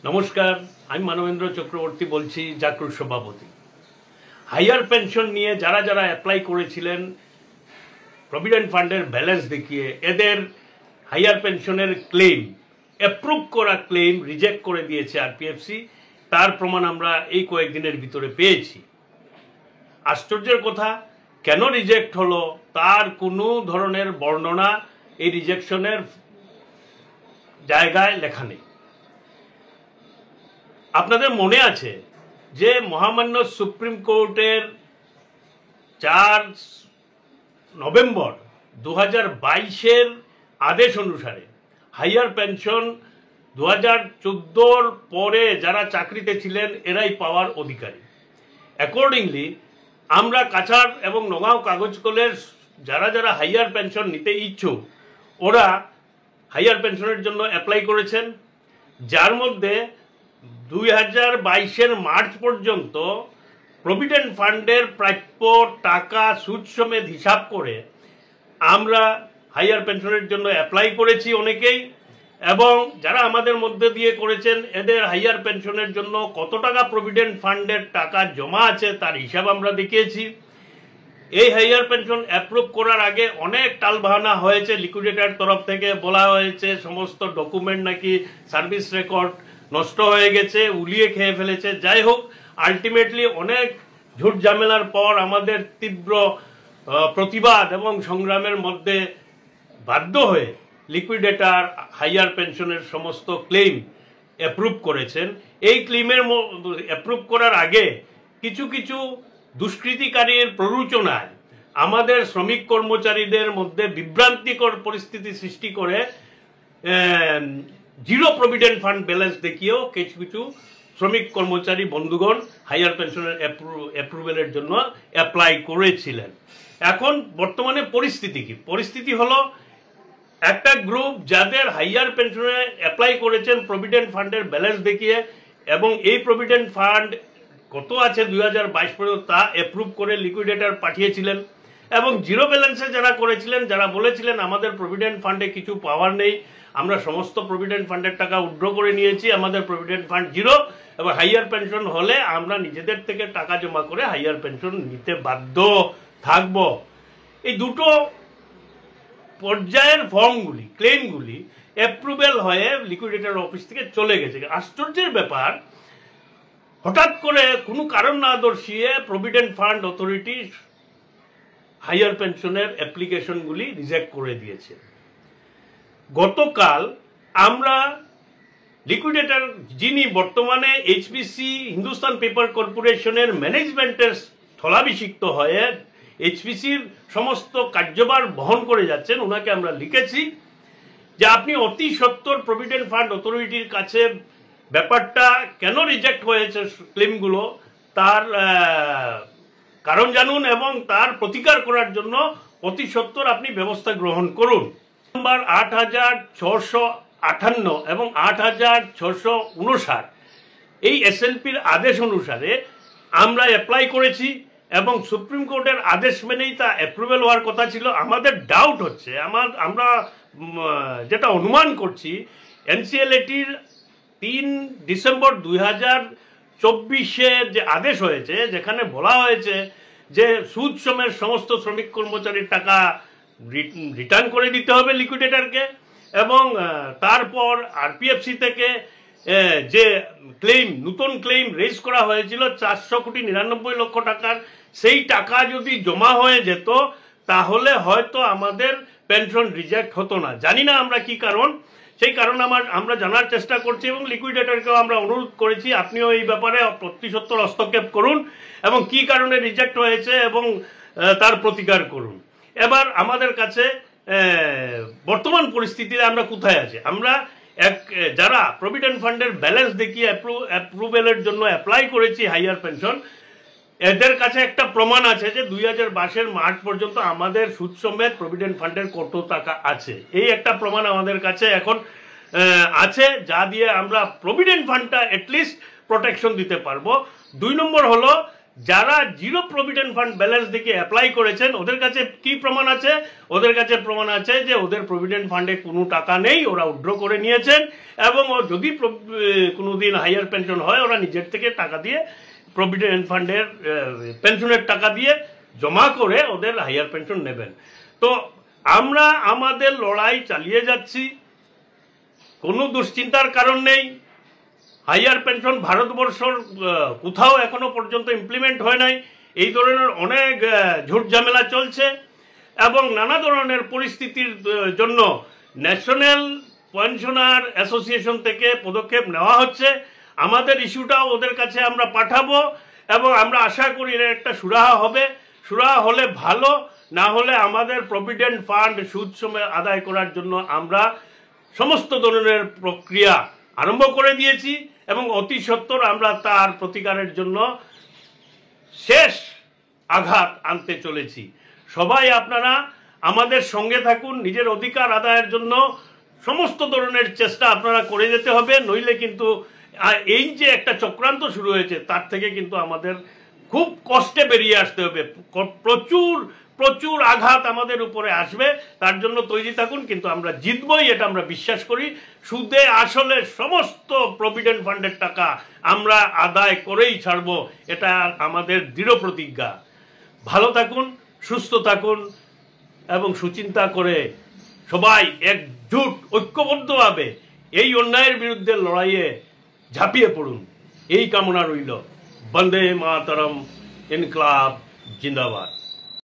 নমস্কার, আমি মানবেন্দ্র চক্রবর্তী বলছি, জাকরুর সভাপতি। হাইয়ার পেনশন নিয়ে যারা যারা অ্যাপ্লাই করেছিলেন প্রভিডেন্ট ফান্ডের ব্যালেন্স দেখিয়ে, এদের হাইয়ার পেনশনের ক্লেম, অ্যাপ্রুভ করা ক্লেম রিজেক্ট করে দিয়েছে আরপিএফসি। তার প্রমাণ আমরা এই কয়েকদিনের ভিতরে পেয়েছি। আশ্চর্যের কথা, কেন রিজেক্ট হলো তার কোনো ধরনের বর্ণনা এই রিজেকশনের জায়গায় লেখা নেই। আপনাদের মনে আছে যে মহামান্য সুপ্রিম কোর্টের 4 নভেম্বর 2022-এর আদেশ অনুসারে হাইয়ার পেনশন 2014-র পরে যারা চাকরিতে ছিলেন এরাই পাওয়ার অধিকারী। অ্যাকর্ডিংলি আমরা কাছাড় এবং নগাঁও কাগজ কলের যারা যারা হাইয়ার পেনশন নিতে ইচ্ছুক ওরা হাইয়ার পেনশনের জন্য অ্যাপ্লাই করেছেন, যার মধ্যে 2022-এর মার্চ পর্যন্ত প্রভিডেন্ট ফান্ডের প্রাপ্য টাকা সুদ সমেত হিসাব করে আমরা হাইয়ার পেনশনের জন্য অ্যাপ্লাই করেছি অনেকেই, এবং যারা আমাদের মধ্যে দিয়ে করেছেন এদের হাইয়ার পেনশনের জন্য কত টাকা প্রভিডেন্ট ফান্ডের টাকা জমা আছে তার হিসাব আমরা দেখিয়েছি। এই হাইয়ার পেনশন অ্যাপ্রুভ করার আগে অনেক টালবাহানা হয়েছে, লিকুইডেটর তরফ থেকে বলা হয়েছে সমস্ত ডকুমেন্ট নাকি সার্ভিস রেকর্ড নষ্ট হয়ে গেছে, উলিয়ে খেয়ে ফেলেছে। যাই হোক, আলটিমেটলি অনেক ঝুট ঝামেলার পর আমাদের তীব্র প্রতিবাদ এবং সংগ্রামের মধ্যে বাধ্য হয়ে লিকুইডেটর হাইয়ার পেনশনের সমস্ত ক্লেম অ্যাপ্রুভ করেছেন। এই ক্লেমের অ্যাপ্রুভ করার আগে কিছু কিছু দুষ্কৃতিকারীর প্ররোচনায় আমাদের শ্রমিক কর্মচারীদের মধ্যে বিভ্রান্তিকর পরিস্থিতি সৃষ্টি করে জিরো প্রভিডেন্ট ফান্ড ব্যালেন্স দেখিয়েও কিছু কিছু শ্রমিক কর্মচারী বন্ধুগণ হাইয়ার পেনশনের অ্যাপ্রুভেলের জন্য অ্যাপ্লাই করেছিলেন। এখন বর্তমানে পরিস্থিতি কি? পরিস্থিতি হলো, একটা গ্রুপ যাদের হাইয়ার পেনশনে অ্যাপ্লাই করেছেন প্রভিডেন্ট ফান্ডের ব্যালেন্স দেখিয়ে, এবং এই প্রভিডেন্ট ফান্ড কত আছে 2022 পর্যন্ত তা অ্যাপ্রুভ করে লিকুইডেটর পাঠিয়েছিলেন, এবং জিরো ব্যালেন্সে যারা করেছিলেন, যারা বলেছিলেন আমাদের প্রভিডেন্ট ফান্ডে কিছু পাওয়ার নেই, আমরা সমস্ত প্রভিডেন্ট ফান্ডের টাকা উইথড্র করে নিয়েছি, আমাদের প্রভিডেন্ট ফান্ড জিরো, এবং হাইয়ার পেনশন হলে আমরা নিজেদের থেকে টাকা জমা করে হাইয়ার পেনশন নিতে বাধ্য থাকব। এই দুটো পর্যায়ের ফর্মগুলি, ক্লেমগুলি অ্যাপ্রুভেল হয়ে লিকুইডেটর অফিস থেকে চলে গেছে। আশ্চর্যের ব্যাপার, হঠাৎ করে কোনো কারণ না দর্শিয়ে প্রভিডেন্ট ফান্ড অথরিটি হাইয়ার পেনশনের অ্যাপ্লিকেশনগুলি রিজেক্ট করে দিয়েছে। গতকাল আমরা লিকুইডেটর যিনি বর্তমানে এইচপিসি হিন্দুস্তান পেপার কর্পোরেশনের ম্যানেজমেন্টের স্থলাভিষিক্ত হয়ে এইচপিসির সমস্ত কার্যভার বহন করে যাচ্ছেন, ওনাকে আমরা লিখেছি যে আপনি অতি সত্বর প্রভিডেন্ট ফান্ড অথরিটির কাছে ব্যাপারটা কেন রিজেক্ট হয়েছে ক্লেমগুলো তার কারণ জানুন, এবং তার প্রতিকার করার জন্য অতি সত্বর আপনি ব্যবস্থা গ্রহণ করুন। নম্বর 8658 এবং 8659 এই এসএলপির আদেশ অনুসারে আমরা অ্যাপ্লাই করেছি, এবং সুপ্রিম কোর্টের আদেশ মেনেই তা অ্যাপ্রুভেল হওয়ার কথা ছিল। আমাদের ডাউট হচ্ছে, আমরা যেটা অনুমান করছি, এনসিএলএটির 3 ডিসেম্বর 2024-এর যে আদেশ হয়েছে, যেখানে বলা হয়েছে যে সুদ সমেত সমস্ত শ্রমিক কর্মচারীর টাকা রিটার্ন করে দিতে হবে লিকুইডেটরকে, এবং তারপর আরপিএফসি থেকে যে ক্লেম, নতুন ক্লেম রেজ করা হয়েছিল 499 টাকার, সেই টাকা যদি জমা হয়ে যেত তাহলে হয়তো আমাদের পেনশন রিজেক্ট হতো না। জানি না আমরা কি কারণ, সেই কারণ আমরা জানার চেষ্টা করছি, এবং লিকুইডেটরকেও আমরা অনুরোধ করেছি আপনিও এই ব্যাপারে অতি সত্বর হস্তক্ষেপ করুন এবং কি কারণে রিজেক্ট হয়েছে এবং তার প্রতিকার করুন। এবার আমাদের কাছে বর্তমান পরিস্থিতিতে আমরা কোথায় আছি, আমরা যারা প্রভিডেন্ট ফান্ডের ব্যালেন্স দেখিয়ে অ্যাপ্রুভেলের জন্য অ্যাপ্লাই করেছি হাইয়ার পেনশন, এদের কাছে একটা প্রমাণ আছে যে 2022-এর মার্চ পর্যন্ত আমাদের সুদ সমেত প্রভিডেন্ট ফান্ডের কত টাকা আছে, এই একটা প্রমাণ আমাদের কাছে এখন আছে, যা দিয়ে আমরা প্রভিডেন্ট ফান্ডটা অ্যাটলিস্ট প্রোটেকশন দিতে পারবো। 2 নম্বর হলো, যারা জিরো প্রভিডেন্ট ফান্ড ব্যালেন্স দিকে অ্যাপ্লাই করেছেন ওদের কাছে কি প্রমাণ আছে? ওদের কাছে প্রমাণ আছে যে ওদের প্রভিডেন্ট ফান্ডে কোনো টাকা নেই, ওরা উইথড্র করে নিয়েছেন, এবং যদি কোনোদিন হাইয়ার পেনশন হয় ওরা নিজের থেকে টাকা দিয়ে প্রভিডেন্ট ফান্ডের পেনশনের টাকা দিয়ে জমা করে ওদের হাইয়ার পেনশন নেবেন। তো আমরা আমাদের লড়াই চালিয়ে যাচ্ছি, কোনো দুশ্চিন্তার কারণ নেই। হাইয়ার পেনশন ভারতবর্ষর কোথাও এখনো পর্যন্ত ইমপ্লিমেন্ট হয় নাই, এই ধরনের অনেক ঝুট ঝামেলা চলছে, এবং নানা ধরনের পরিস্থিতির জন্য ন্যাশনাল পেনশনার অ্যাসোসিয়েশন থেকে পদক্ষেপ নেওয়া হচ্ছে। আমাদের ইস্যুটাও ওদের কাছে আমরা পাঠাবো, এবং আমরা আশা করি এর একটা সুরাহা হবে। সুরাহা হলে ভালো, না হলে আমাদের প্রভিডেন্ট ফান্ড সুদ সময় আদায় করার জন্য আমরা সমস্ত ধরনের প্রক্রিয়া আরম্ভ করে দিয়েছি, এবং অতি সত্বর আমরা তার প্রতিকারের জন্য শেষ আঘাত আনতে চলেছি। সবাই আপনারা আমাদের সঙ্গে থাকুন, নিজের অধিকার আদায়ের জন্য সমস্ত ধরনের চেষ্টা আপনারা করে যেতে হবে, নইলে কিন্তু এই যে একটা চক্রান্ত শুরু হয়েছে তার থেকে কিন্তু আমাদের খুব কষ্টে বেরিয়ে আসতে হবে। প্রচুর প্রচুর আঘাত আমাদের উপরে আসবে, তার জন্য তৈরি থাকুন। কিন্তু আমরা জিতবই, এটা আমরা বিশ্বাস করি। সুদে আসলে সমস্ত প্রভিডেন্ট ফান্ডের টাকা আমরা আদায় করেই ছাড়বো, এটা আমাদের দৃঢ় প্রতিজ্ঞা। ভালো থাকুন, সুস্থ থাকুন, এবং সুচিন্তা করে সবাই একজুট ঐক্যবদ্ধভাবে এই অন্যায়ের বিরুদ্ধে লড়াইয়ে ঝাঁপিয়ে পড়ুন, এই কামনা রইল। বন্দে মাতরম, ইনকলাব জিন্দাবাদ।